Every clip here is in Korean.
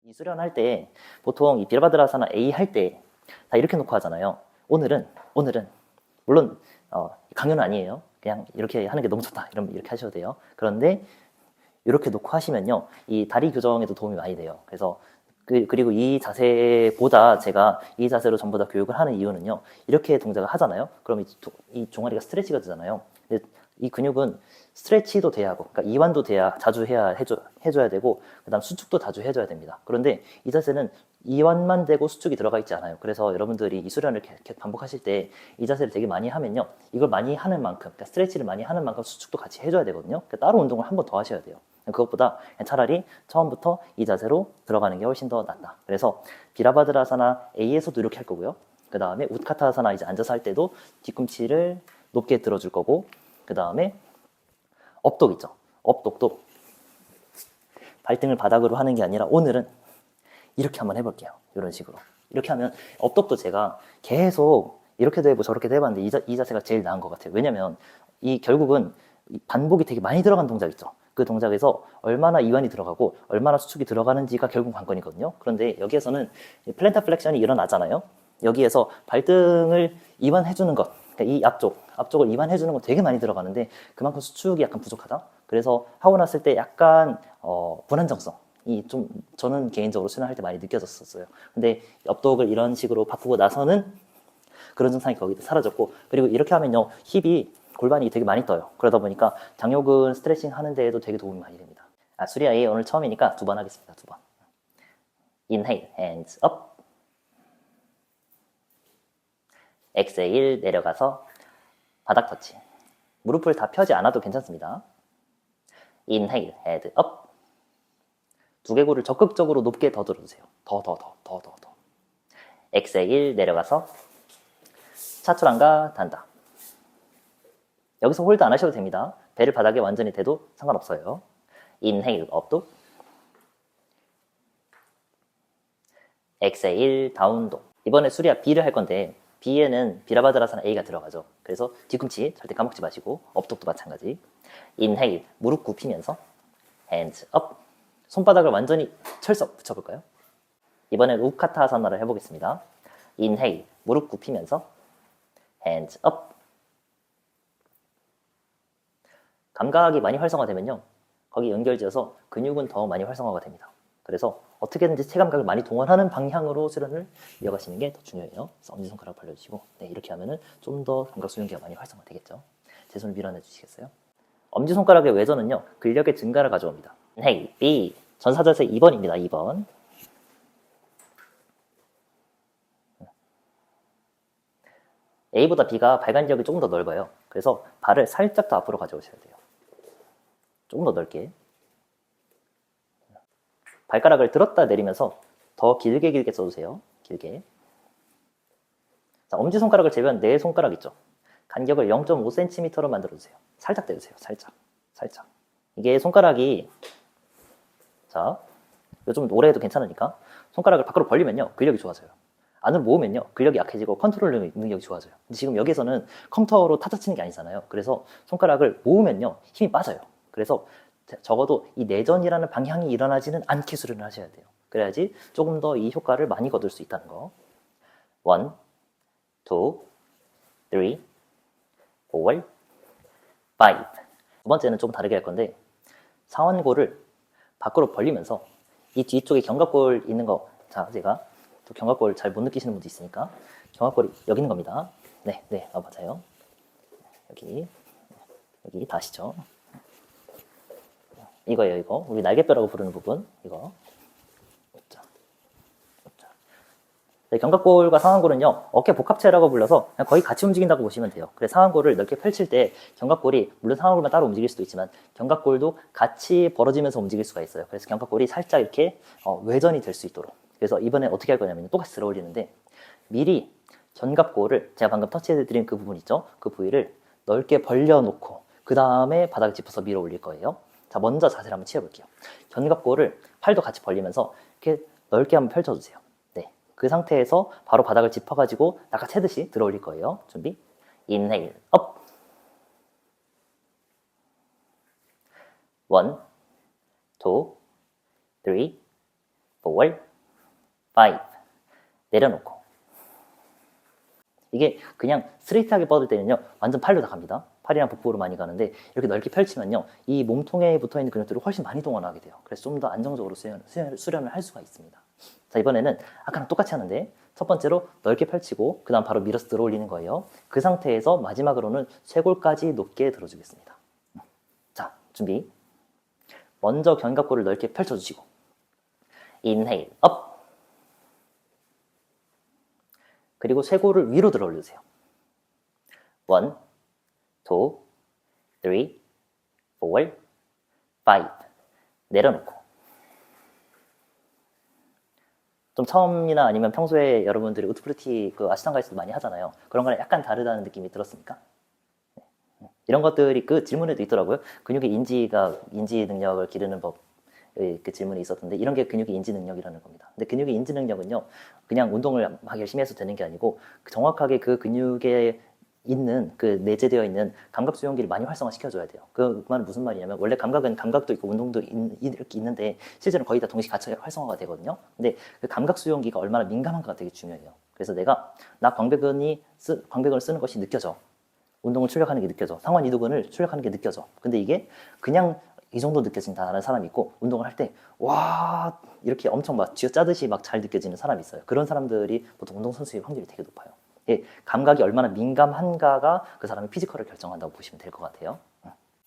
이 수련할 때 보통 이 비라바드라사나 A 할 때 다 이렇게 놓고 하잖아요. 오늘은 물론 강요는 아니에요. 그냥 이렇게 하는 게 너무 좋다. 이러면 이렇게 하셔도 돼요. 그런데 이렇게 놓고 하시면요, 이 다리 교정에도 도움이 많이 돼요. 그래서 그리고 이 자세보다 제가 이 자세로 전부 다 교육을 하는 이유는요, 이렇게 동작을 하잖아요. 그럼 이 종아리가 스트레치가 되잖아요. 근데 이 근육은 스트레치도 돼야 하고, 그러니까 이완도 돼야 자주 해줘야 되고, 그다음 수축도 자주 해줘야 됩니다. 그런데 이 자세는 이완만 되고 수축이 들어가 있지 않아요. 그래서 여러분들이 이 수련을 계속 반복하실 때 이 자세를 되게 많이 하면요, 이걸 많이 하는 만큼, 그러니까 스트레치를 많이 하는 만큼 수축도 같이 해줘야 되거든요. 그러니까 따로 운동을 한 번 더 하셔야 돼요. 그것보다 차라리 처음부터 이 자세로 들어가는 게 훨씬 더 낫다. 그래서 비라바드라사나 A에서도 이렇게 할 거고요. 그 다음에 우트카타사나 이제 앉아서 할 때도 뒤꿈치를 높게 들어줄 거고, 그 다음에 업독 있죠. 업독도 발등을 바닥으로 하는 게 아니라 오늘은 이렇게 한번 해볼게요. 이런 식으로. 이렇게 하면 업독도 제가 계속 이렇게도 해보고 저렇게도 해봤는데 이 자세가 제일 나은 것 같아요. 왜냐면 이 결국은 반복이 되게 많이 들어간 동작 있죠. 그 동작에서 얼마나 이완이 들어가고 얼마나 수축이 들어가는지가 결국 관건이거든요. 그런데 여기에서는 플랜터 플렉션이 일어나잖아요. 여기에서 발등을 이완해주는 것, 그러니까 이 앞쪽을 이완해주는 건 되게 많이 들어가는데 그만큼 수축이 약간 부족하다. 그래서 하고 났을 때 약간 불안정성이 좀 저는 개인적으로 수련할 때 많이 느껴졌었어요. 근데 업독을 이런 식으로 바꾸고 나서는 그런 증상이 거기도 사라졌고, 그리고 이렇게 하면요, 힙이 골반이 되게 많이 떠요. 그러다 보니까 장요근 스트레칭 하는 데에도 되게 도움이 많이 됩니다. 수리아 A 오늘 처음이니까 2번 하겠습니다. 2번. Inhale, hands up. Exhale, 내려가서 바닥 터치. 무릎을 다 펴지 않아도 괜찮습니다. Inhale, head up. 두개골을 적극적으로 높게 더 들어주세요. 더. Exhale, 내려가서 차투란가 단다. 여기서 홀드 안 하셔도 됩니다. 배를 바닥에 완전히 대도 상관없어요. Inhale, 업도. Exhale, 다운도. 이번에 수리아 B를 할 건데 B에는 비라바드라사나 A가 들어가죠. 그래서 뒤꿈치 절대 까먹지 마시고 업독도 마찬가지. Inhale, 무릎 굽히면서 hands up. 손바닥을 완전히 철썩 붙여볼까요? 이번엔 우카타아사나를 해보겠습니다. Inhale, 무릎 굽히면서 hands up. 감각이 많이 활성화되면요, 거기 연결지어서 근육은 더 많이 활성화가 됩니다. 그래서 어떻게든지 체감각을 많이 동원하는 방향으로 수련을 이어가시는 게 더 중요해요. 그래서 엄지손가락 벌려주시고, 네, 이렇게 하면은 좀 더 감각 수련기가 많이 활성화되겠죠. 제 손을 밀어내 주시겠어요? 엄지손가락의 외전은요, 근력의 증가를 가져옵니다. Hey, B. 전사자세 2번입니다. 2번. A보다 B가 발간력이 조금 더 넓어요. 그래서 발을 살짝 더 앞으로 가져오셔야 돼요. 조금 더 넓게. 발가락을 들었다 내리면서 더 길게 써주세요. 길게. 자, 엄지손가락을 재면 네 손가락 있죠. 간격을 0.5cm로 만들어주세요. 살짝 떼주세요. 살짝. 이게 손가락이, 자, 요즘 오래 해도 괜찮으니까 손가락을 밖으로 벌리면요, 근력이 좋아져요. 안으로 모으면요, 근력이 약해지고 컨트롤 능력이 좋아져요. 근데 지금 여기서는 컴퓨터로 타자 치는 게 아니잖아요. 그래서 손가락을 모으면요, 힘이 빠져요. 그래서 적어도 이 내전이라는 방향이 일어나지는 않게 수련을 하셔야 돼요. 그래야지 조금 더 이 효과를 많이 거둘 수 있다는 거. 1, 2, 3, 4, 5. 두 번째는 좀 다르게 할 건데, 상완골을 밖으로 벌리면서 이 뒤쪽에 견갑골 있는 거, 자, 제가 또 견갑골 잘 못 느끼시는 분도 있으니까 견갑골이 여기 있는 겁니다. 네, 맞아요. 여기 다 아시죠? 이거예요, 이거. 우리 날개뼈라고 부르는 부분, 이거. 네, 견갑골과 상완골은요, 어깨 복합체라고 불러서 그냥 거의 같이 움직인다고 보시면 돼요. 그래서 상완골을 넓게 펼칠 때 견갑골이, 물론 상완골만 따로 움직일 수도 있지만 견갑골도 같이 벌어지면서 움직일 수가 있어요. 그래서 견갑골이 살짝 이렇게 외전이 될 수 있도록. 그래서 이번에 어떻게 할 거냐면 똑같이 들어 올리는데, 미리 견갑골을, 제가 방금 터치해드린 그 부분 있죠? 그 부위를 넓게 벌려놓고 그 다음에 바닥에 짚어서 밀어 올릴 거예요. 자, 먼저 자세를 한번 취해볼게요. 견갑골을 팔도 같이 벌리면서 이렇게 넓게 한번 펼쳐주세요. 그 상태에서 바로 바닥을 짚어가지고 낚아채듯이 들어 올릴 거예요. 준비. 인헤일 업. 1, 2, 3, forward, 5. 내려놓고. 이게 그냥 스트레이트하게 뻗을 때는요, 완전 팔로 다 갑니다. 팔이랑 복부로 많이 가는데, 이렇게 넓게 펼치면요, 이 몸통에 붙어 있는 근육들을 훨씬 많이 동원하게 돼요. 그래서 좀 더 안정적으로 수련을 할 수가 있습니다. 자, 이번에는 아까랑 똑같이 하는데, 첫 번째로 넓게 펼치고, 그 다음 바로 밀어서 들어 올리는 거예요. 그 상태에서 마지막으로는 쇄골까지 높게 들어주겠습니다. 자, 준비. 먼저 견갑골을 넓게 펼쳐주시고, 인헤일, 업. 그리고 쇄골을 위로 들어 올려주세요. 1, 2, 3, 4, 5. 내려놓고. 좀 처음이나 아니면 평소에 여러분들이 우트프루티 그 아시탄가에서도 많이 하잖아요. 그런 거랑 약간 다르다는 느낌이 들었습니까? 이런 것들이 그 질문에도 있더라고요. 근육의 인지 능력을 기르는 법. 그 질문이 있었던데, 이런 게 근육의 인지 능력이라는 겁니다. 근데 근육의 인지 능력은요, 그냥 운동을 막 열심히 해서 되는 게 아니고, 정확하게 그 근육에 있는, 그 내재되어 있는 감각 수용기를 많이 활성화시켜줘야 돼요. 그 말은 무슨 말이냐면, 원래 감각은 감각도 있고 운동도 이렇게 있는데, 실제로는 거의 다 동시에 같이 활성화가 되거든요. 근데 그 감각 수용기가 얼마나 민감한가가 되게 중요해요. 그래서 나 광배근을 쓰는 것이 느껴져. 운동을 출력하는 게 느껴져. 상완 이두근을 출력하는 게 느껴져. 근데 이게 그냥 이 정도 느껴진다는 사람이 있고, 운동을 할 때 와 이렇게 엄청 막 쥐어짜듯이 막 잘 느껴지는 사람이 있어요. 그런 사람들이 보통 운동선수의 확률이 되게 높아요. 예, 감각이 얼마나 민감한가가 그 사람의 피지컬을 결정한다고 보시면 될 것 같아요.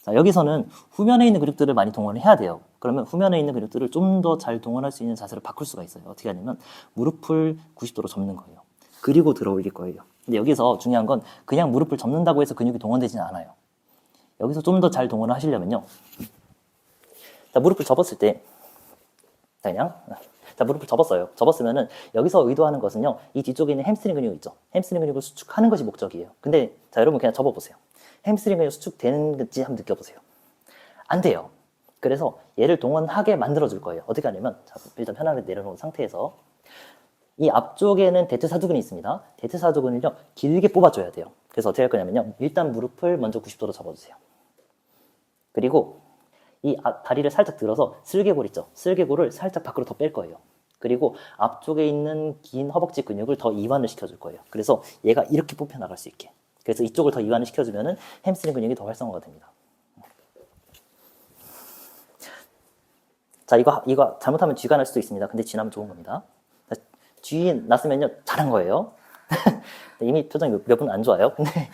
자, 여기서는 후면에 있는 근육들을 많이 동원을 해야 돼요. 그러면 후면에 있는 근육들을 좀 더 잘 동원할 수 있는 자세를 바꿀 수가 있어요. 어떻게 하냐면 무릎을 90도로 접는 거예요. 그리고 들어 올릴 거예요. 근데 여기서 중요한 건 그냥 무릎을 접는다고 해서 근육이 동원되지는 않아요. 여기서 좀 더 잘 동원을 하시려면요, 자, 무릎을 접었을 때, 무릎을 접었어요. 접었으면은, 여기서 의도하는 것은요, 이 뒤쪽에 있는 햄스트링 근육 있죠? 햄스트링 근육을 수축하는 것이 목적이에요. 근데, 자, 여러분 그냥 접어보세요. 햄스트링 근육 수축되는지 한번 느껴보세요. 안 돼요. 그래서 얘를 동원하게 만들어줄 거예요. 어떻게 하냐면, 자, 일단 편하게 내려놓은 상태에서, 이 앞쪽에는 대퇴사두근이 있습니다. 대퇴사두근을요, 길게 뽑아줘야 돼요. 그래서 어떻게 할 거냐면요, 일단 무릎을 먼저 90도로 접어주세요. 그리고, 이 다리를 살짝 들어서 슬개골 있죠? 슬개골을 살짝 밖으로 더 뺄 거예요. 그리고 앞쪽에 있는 긴 허벅지 근육을 더 이완을 시켜줄 거예요. 그래서 얘가 이렇게 뽑혀 나갈 수 있게. 그래서 이쪽을 더 이완을 시켜주면은 햄스트링 근육이 더 활성화가 됩니다. 자, 이거 잘못하면 쥐가 날 수도 있습니다. 근데 쥐 나면 좋은 겁니다. 쥐 났으면요, 잘한 거예요. 이미 표정이 몇 분 안 좋아요. 근데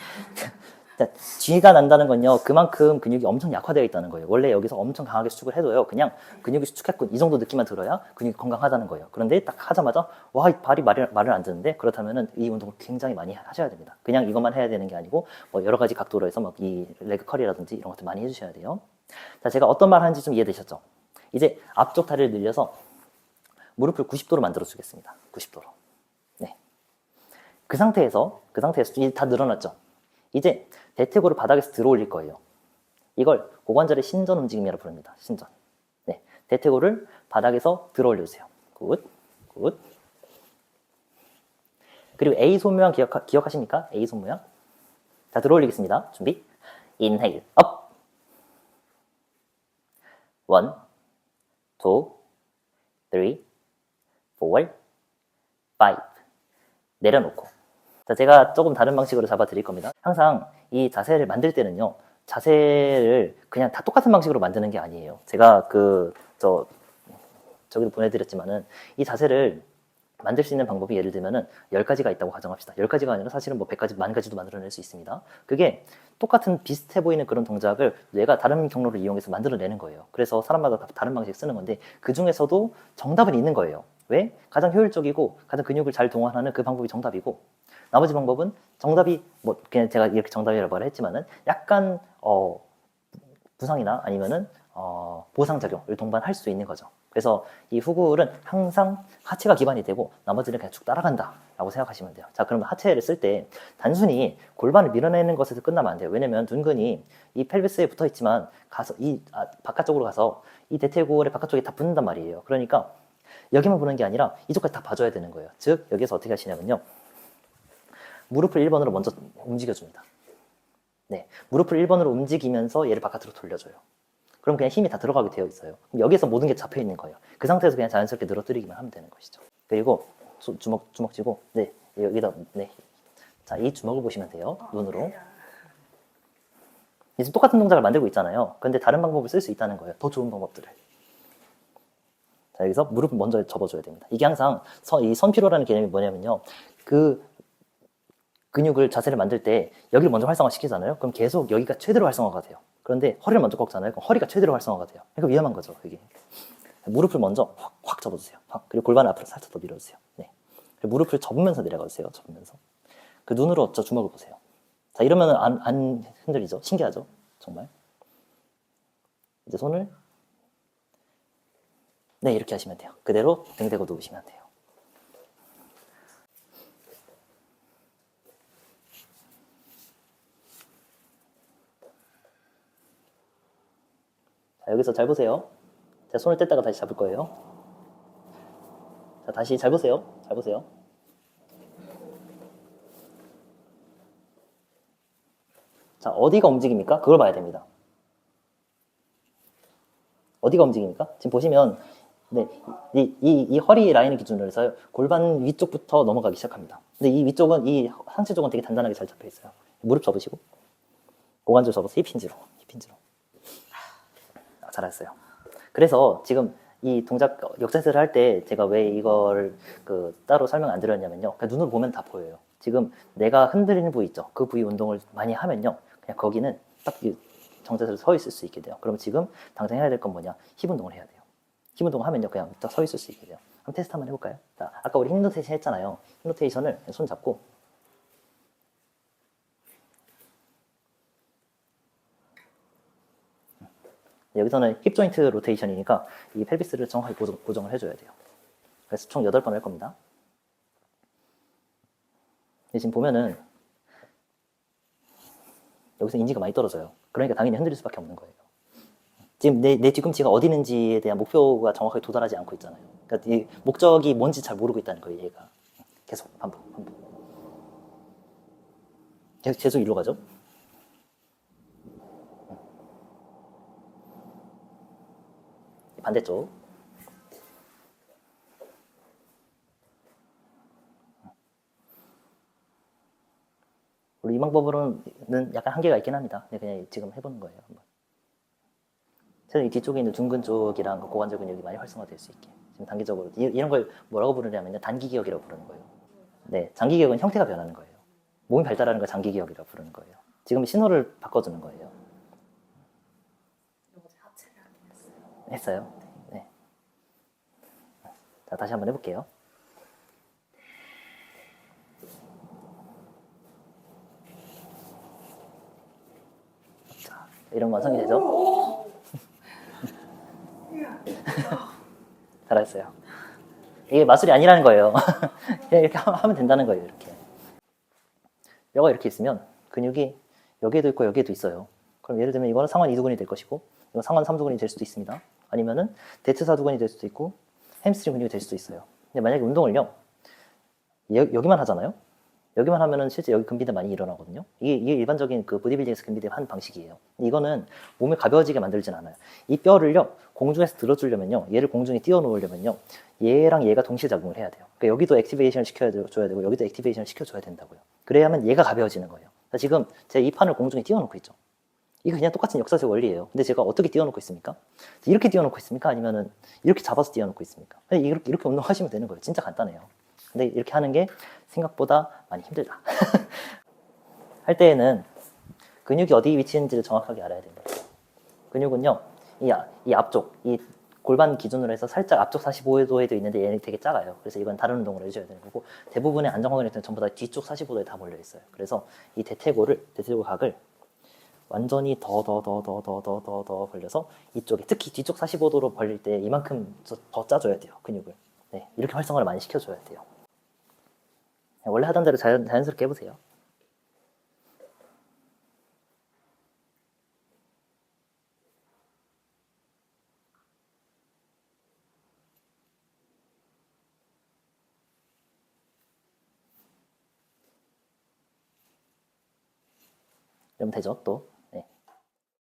쥐가 난다는 건요, 그만큼 근육이 엄청 약화되어 있다는 거예요. 원래 여기서 엄청 강하게 수축을 해도요, 그냥 근육이 수축했군, 이 정도 느낌만 들어야 근육이 건강하다는 거예요. 그런데 딱 하자마자, 와, 이 발이 말을 안 듣는데? 그렇다면은 이 운동을 굉장히 많이 하셔야 됩니다. 그냥 이것만 해야 되는 게 아니고, 뭐 여러 가지 각도로 해서 막 이 레그 컬이라든지 이런 것들 많이 해주셔야 돼요. 자, 제가 어떤 말 하는지 좀 이해되셨죠? 이제 앞쪽 다리를 늘려서 무릎을 90도로 만들어 주겠습니다. 90도로. 네. 그 상태에서 이제 다 늘어났죠? 이제 대퇴골을 바닥에서 들어 올릴 거예요. 이걸 고관절의 신전 움직임이라고 부릅니다. 신전. 네. 대퇴골을 바닥에서 들어 올려주세요. 굿. 굿. 그리고 A 손 모양 기억하십니까? A 손 모양. 자, 들어 올리겠습니다. 준비. 인헤일. 업. 1, 2, 3, 4, 5. 내려놓고. 자, 제가 조금 다른 방식으로 잡아 드릴 겁니다. 항상 이 자세를 만들 때는요, 자세를 그냥 다 똑같은 방식으로 만드는 게 아니에요. 제가 저기도 보내드렸지만은, 이 자세를 만들 수 있는 방법이 예를 들면은 10가지가 있다고 가정합시다. 10가지가 아니라 사실은 뭐 100가지, 10,000가지도 만들어낼 수 있습니다. 그게 똑같은 비슷해 보이는 그런 동작을 뇌가 다른 경로를 이용해서 만들어내는 거예요. 그래서 사람마다 다른 방식 쓰는 건데, 그 중에서도 정답은 있는 거예요. 왜? 가장 효율적이고 가장 근육을 잘 동원하는 그 방법이 정답이고, 나머지 방법은 정답이 뭐 그냥 제가 이렇게 정답이라고 말을 했지만은 약간 부상이나 아니면은 보상작용을 동반할 수 있는 거죠. 그래서 이 후굴은 항상 하체가 기반이 되고 나머지는 그냥 쭉 따라간다 라고 생각하시면 돼요. 자, 그러면 하체를 쓸 때 단순히 골반을 밀어내는 것에서 끝나면 안 돼요. 왜냐면 둔근이 이 펠비스에 붙어 있지만 가서 바깥쪽으로 가서 이 대퇴골의 바깥쪽에 다 붙는단 말이에요. 그러니까 여기만 보는 게 아니라 이쪽까지 다 봐줘야 되는 거예요. 즉 여기서 어떻게 하시냐면요, 무릎을 1번으로 먼저 움직여줍니다. 네, 무릎을 1번으로 움직이면서 얘를 바깥으로 돌려줘요. 그럼 그냥 힘이 다 들어가게 되어 있어요. 그럼 여기에서 모든 게 잡혀 있는 거예요. 그 상태에서 그냥 자연스럽게 늘어뜨리기만 하면 되는 것이죠. 그리고 주먹 쥐고, 네, 여기다, 네. 자, 이 주먹을 보시면 돼요. 눈으로. 지금 똑같은 동작을 만들고 있잖아요. 근데 다른 방법을 쓸 수 있다는 거예요. 더 좋은 방법들을. 자, 여기서 무릎을 먼저 접어줘야 됩니다. 이게 항상 이 선피로라는 개념이 뭐냐면요. 그 근육을 자세를 만들 때 여기를 먼저 활성화시키잖아요. 그럼 계속 여기가 최대로 활성화가 돼요. 그런데 허리를 먼저 꺾잖아요. 그럼 허리가 최대로 활성화가 돼요. 그러니까 위험한 거죠. 이게. 무릎을 먼저 확 접어주세요. 확. 그리고 골반을 앞으로 살짝 더 밀어주세요. 네. 그리고 무릎을 접으면서 내려가주세요. 접으면서. 그 눈으로 저 주먹을 보세요. 자, 이러면 안 흔들리죠? 신기하죠? 정말. 이제 손을 네, 이렇게 하시면 돼요. 그대로 등 대고 누우시면 돼요. 자, 여기서 잘 보세요. 자, 손을 뗐다가 다시 잡을 거예요. 자, 다시 잘 보세요. 잘 보세요. 자, 어디가 움직입니까? 그걸 봐야 됩니다. 어디가 움직입니까? 지금 보시면 네, 이 허리 라인을 기준으로 해서 골반 위쪽부터 넘어가기 시작합니다. 근데 이 위쪽은, 이 상체 쪽은 되게 단단하게 잘 잡혀 있어요. 무릎 접으시고, 고관절 접어서 힙 힌지로. 아, 잘했어요. 그래서 지금 이 동작 역자세를 할 때 제가 왜 이걸 따로 설명 안 드렸냐면요. 그냥 눈으로 보면 다 보여요. 지금 내가 흔들리는 부위 있죠. 그 부위 운동을 많이 하면요. 그냥 거기는 딱 정자세로 서 있을 수 있게 돼요. 그럼 지금 당장 해야 될 건 뭐냐? 힙 운동을 해야 돼요. 힙 운동을 하면요. 그냥 딱 서 있을 수 있게 돼요. 한번 테스트 한번 해볼까요? 자, 아까 우리 힙 로테이션 했잖아요. 힙 로테이션을 손 잡고 여기서는 힙 조인트 로테이션이니까 이 펠비스를 정확하게 고정을 해줘야 돼요. 그래서 총 8번 할 겁니다. 지금 보면은 여기서 인지가 많이 떨어져요. 그러니까 당연히 흔들릴 수밖에 없는 거예요. 지금 내 뒤꿈치가 어디 있는지에 대한 목표가 정확하게 도달하지 않고 있잖아요. 그러니까 이 목적이 뭔지 잘 모르고 있다는 거예요, 얘가. 계속 반복. 계속 이리로 가죠. 반대쪽. 물론 이 방법으로는 약간 한계가 있긴 합니다. 그냥 지금 해보는 거예요. 한번. 최근 이 뒤쪽에 있는 둔근 쪽이랑 고관절 근육이 많이 활성화될 수 있게. 지금 단기적으로 이런 걸 뭐라고 부르냐면요, 단기기억이라고 부르는 거예요. 네, 장기기억은 형태가 변하는 거예요. 몸이 발달하는 걸 장기기억이라고 부르는 거예요. 지금 신호를 바꿔주는 거예요. 했어요? 네. 자, 다시 한번 해볼게요. 자, 이런 완성이 되죠? 잘했어요. 이게 마술이 아니라는 거예요. 그냥 이렇게 하면 된다는 거예요, 이렇게. 뼈가 이렇게 있으면 근육이 여기에도 있고 여기에도 있어요. 그럼 예를 들면 이거는 상완 2두근이 될 것이고, 이건 상완 3두근이 될 수도 있습니다. 아니면은 대퇴 4두근이 될 수도 있고, 햄스트링 근육이 될 수도 있어요. 근데 만약에 운동을요, 여기만 하잖아요? 여기만 하면은 실제 여기 근비대 많이 일어나거든요. 이게 일반적인 그 보디빌딩에서 근비대 한 방식이에요. 이거는 몸을 가벼워지게 만들진 않아요. 이 뼈를요, 공중에서 들어주려면요, 얘를 공중에 띄워놓으려면요, 얘랑 얘가 동시에 작용을 해야 돼요. 그러니까 여기도 액티베이션을 시켜줘야 되고, 여기도 액티베이션을 시켜줘야 된다고요. 그래야만 얘가 가벼워지는 거예요. 지금 제 이 판을 공중에 띄워놓고 있죠. 이거 그냥 똑같은 역사적 원리예요. 근데 제가 어떻게 띄워놓고 있습니까? 이렇게 띄워놓고 있습니까? 아니면은 이렇게 잡아서 띄워놓고 있습니까? 이렇게 운동하시면 되는 거예요. 진짜 간단해요. 근데 이렇게 하는 게 생각보다 많이 힘들다. 할 때에는 근육이 어디 위치인지를 정확하게 알아야 됩니다. 근육은요, 이 앞쪽, 이 골반 기준으로 해서 살짝 앞쪽 45도에도 있는데 얘는 되게 작아요. 그래서 이건 다른 운동을 해줘야 되는 거고, 대부분의 안정화근육들은 전부 다 뒤쪽 45도에 다 몰려 있어요. 그래서 이 대퇴고 각을 완전히 더 벌려서 이쪽에, 특히 뒤쪽 45도로 벌릴 때 이만큼 더 짜줘야 돼요, 근육을. 네, 이렇게 활성화를 많이 시켜줘야 돼요. 원래 하던 대로 자연스럽게 해보세요. 이러면 되죠, 또.